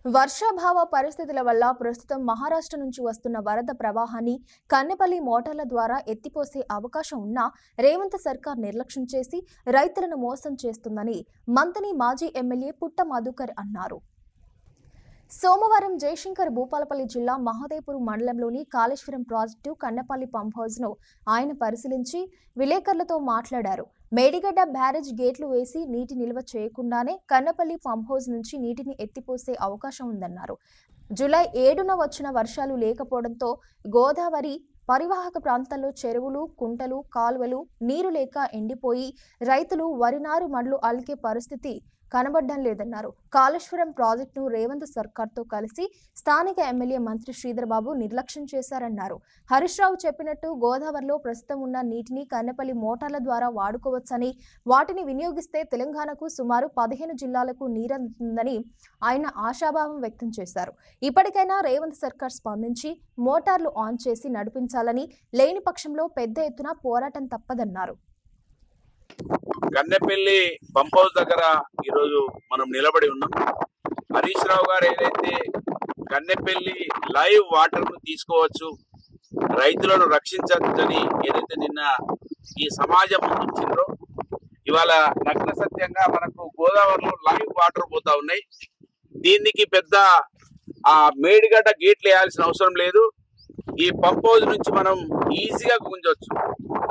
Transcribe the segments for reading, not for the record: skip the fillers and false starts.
వర్షాభావ పరిస్థితుల వల్ల ప్రస్తుతం మహారాష్ట్ర నుంచి వస్తున్న వరద ప్రవాహాన్ని కన్నెపల్లి మోటార్ల ద్వారా ఎత్తిపోసే అవకాశం ఉన్నా రేవంత్ సర్కార్ నిర్లక్ష్యం చేసి రైతులను మోసం చేస్తుందని మంతని మాజీ ఎమ్మెల్యే పుట్ట మధుకర్ అన్నారు. సోమవారం జయశంకర్ భూపాలపల్లి జిల్లా మహదేవ్పూర్ మండలంలోని Kaleshwaram project Kannepalli pump house ను ఆయన పరిశీలించి విలేకరులతో మాట్లాడారు. మేడిగడ్డ బ్యారేజ్ గేట్లు వేసి నీటి నిల్వ చేయకుండానే కన్నెపల్లి పంప్ హౌస్ నుంచి నీటిని ఎత్తిపోసే అవకాశం ఉందన్నారు. జూలై 7న వచ్చిన వర్షాలు లేకపోవడంతో గోదావరి పరివాహక ప్రాంతాల్లో చెరువులు, కుంటలు, కాలువలు నీరు లేక ఎండిపోయి రైతులు వరి నారు మడ్లు అలికే పరిస్థితి కనబడడం లేదన్నారు. కాళేశ్వరం ప్రాజెక్టును రేవంత్ సర్కార్తో కలిసి స్థానిక ఎమ్మెల్యే మంత్రి శ్రీధర్ బాబు నిర్లక్ష్యం చేశారన్నారు. హరీష్ రావు చెప్పినట్టు గోదావరిలో ప్రస్తుతం ఉన్న నీటిని కన్నెపల్లి మోటార్ల ద్వారా వాడుకోవచ్చని, వాటిని వినియోగిస్తే తెలంగాణకు సుమారు 15 జిల్లాలకు నీరందుతుందని ఆయన ఆశాభావం వ్యక్తం చేశారు. ఇప్పటికైనా రేవంత్ సర్కార్ స్పందించి మోటార్లు ఆన్ చేసి నడిపించాలని, లేని పక్షంలో పెద్ద ఎత్తున పోరాటం తప్పదన్నారు. కన్నెపల్లి పంప్ హౌస్ దగ్గర ఈరోజు మనం నిలబడి ఉన్నాం. హరీష్ రావు గారు ఏదైతే కన్నెపల్లి లైవ్ వాటర్ ను తీసుకోవచ్చు, రైతులను రక్షించవచ్చని ఏదైతే నిన్న ఈ సమాజం ముందుంచిందో, ఇవాళ నగ్న సత్యంగా మనకు గోదావరిలో లైవ్ వాటర్ పోతా ఉన్నాయి. దీనికి పెద్ద మేడిగడ్డ గేట్లు వేయాల్సిన అవసరం లేదు. ఈ పంప్ హౌస్ నుంచి మనం ఈజీగా గుంజవచ్చు.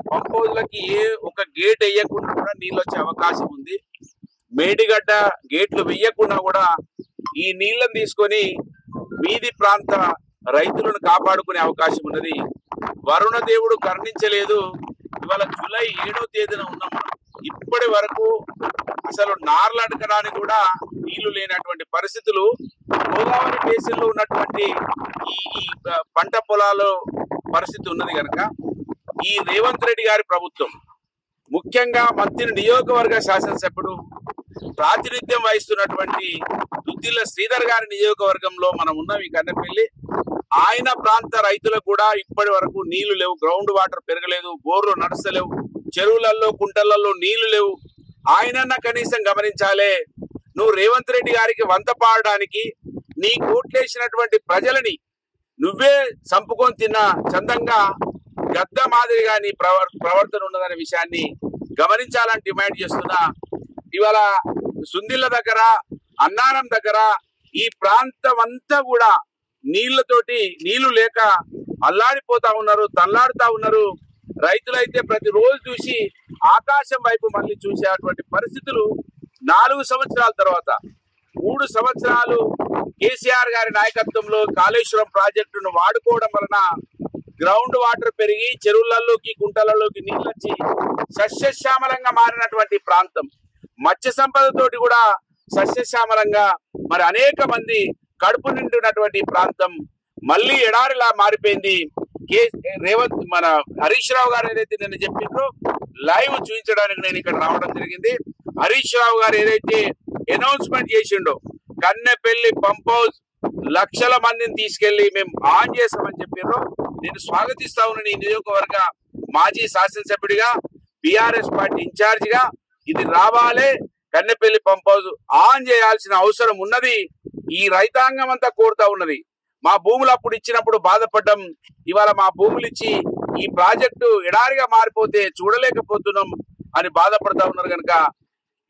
పంప్ హౌస్లకి ఒక గేట్ వేయకుండా కూడా నీళ్ళు వచ్చే అవకాశం ఉంది. మేడిగడ్డ గేట్లు వేయకుండా కూడా ఈ నీళ్ళను తీసుకొని వీధి ప్రాంత రైతులను కాపాడుకునే అవకాశం ఉన్నది. వరుణ దేవుడు కరుణించలేదు. ఇవాళ జూలై 7వ తేదీన ఉన్నాం. ఇప్పటి వరకు అసలు నార్లు అడగడానికి కూడా నీళ్లు లేనటువంటి పరిస్థితులు గోదావరి బేసిన్ లో ఉన్నటువంటి ఈ పంట పొలాల పరిస్థితి ఉన్నది కనుక ఈ రేవంత్ రెడ్డి గారి ప్రభుత్వం, ముఖ్యంగా మంత్రి నియోజకవర్గ శాసనసభ్యుడు ప్రాతినిధ్యం వహిస్తున్నటువంటి దుద్దిల్ల శ్రీధర్ గారి నియోజకవర్గంలో మనం ఉన్నాం ఈ కన్నెపల్లి. ఆయన ప్రాంత రైతులకు కూడా ఇప్పటి వరకు నీళ్లు లేవు, గ్రౌండ్ వాటర్ పెరగలేదు, బోర్లు నడుస్తలేవు, చెరువులలో కుంటలలో నీళ్లు లేవు. ఆయనన్నా కనీసం గమనించాలే. నువ్వు రేవంత్ రెడ్డి గారికి వంత పాడడానికి నీ కోట్లేసినటువంటి ప్రజలని నువ్వే సంపుకొని తిన్న చందంగా గద్ద మాదిరిగా నీ ప్రవర్తన ఉన్నదనే విషయాన్ని గమనించాలని డిమాండ్ చేస్తున్నా. ఇవాళ సుందిళ్ళ దగ్గర, అన్నారం దగ్గర ఈ ప్రాంతం అంతా కూడా నీళ్లు లేక అల్లాడిపోతా ఉన్నారు, తల్లాడుతా ఉన్నారు. రైతులైతే ప్రతిరోజు చూసి ఆకాశం వైపు మళ్ళీ చూసేటువంటి పరిస్థితులు 4 సంవత్సరాల తర్వాత 3 సంవత్సరాలు కేసీఆర్ గారి నాయకత్వంలో కాళేశ్వరం ప్రాజెక్టును వాడుకోవడం వలన గ్రౌండ్ వాటర్ పెరిగి చెరువులలోకి, కుంటలలోకి నీళ్ళు వచ్చి సస్యశ్యామలంగా మారినటువంటి ప్రాంతం, మత్స్య సంపదతోటి కూడా సస్యశ్యామలంగా మరి అనేక మంది కడుపు నిండినటువంటి ప్రాంతం మళ్ళీ ఎడారిలా మారిపోయింది. మన హరీష్ రావు గారు ఏదైతే నేను చెప్పిండ్రో లైవ్ చూపించడానికి నేను ఇక్కడ రావడం జరిగింది. హరీష్ రావు గారు ఏదైతే అనౌన్స్మెంట్ చేసిండో కన్నెపల్లి పంప్ హౌస్ లక్షల మందిని తీసుకెళ్లి మేము ఆన్ చేస్తామని చెప్పిర్రో నేను స్వాగతిస్తా ఉన్నాను. ఈ నియోజకవర్గ మాజీ శాసనసభ్యుడిగా, బీఆర్ఎస్ పార్టీ ఇన్ఛార్జ్ గా ఇది రావాలే. కన్నెపల్లి పంప్ హౌస్ ఆన్ చేయాల్సిన అవసరం ఉన్నది. ఈ రైతాంగం అంతా కోరుతా ఉన్నది. మా భూములు అప్పుడు ఇచ్చినప్పుడు బాధపడ్డం, ఇవాళ మా భూములు ఇచ్చి ఈ ప్రాజెక్టు ఎడారిగా మారిపోతే చూడలేకపోతున్నాం అని బాధపడతా ఉన్నారు. కనుక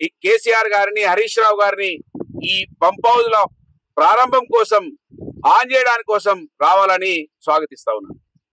ఈ కేసీఆర్ గారిని, హరీష్ రావు గారిని ఈ పంప్ హౌస్ లో ప్రారంభం కోసం, ఆన్ చేయడానికి కోసం రావాలని స్వాగతిస్తా ఉన్నాను.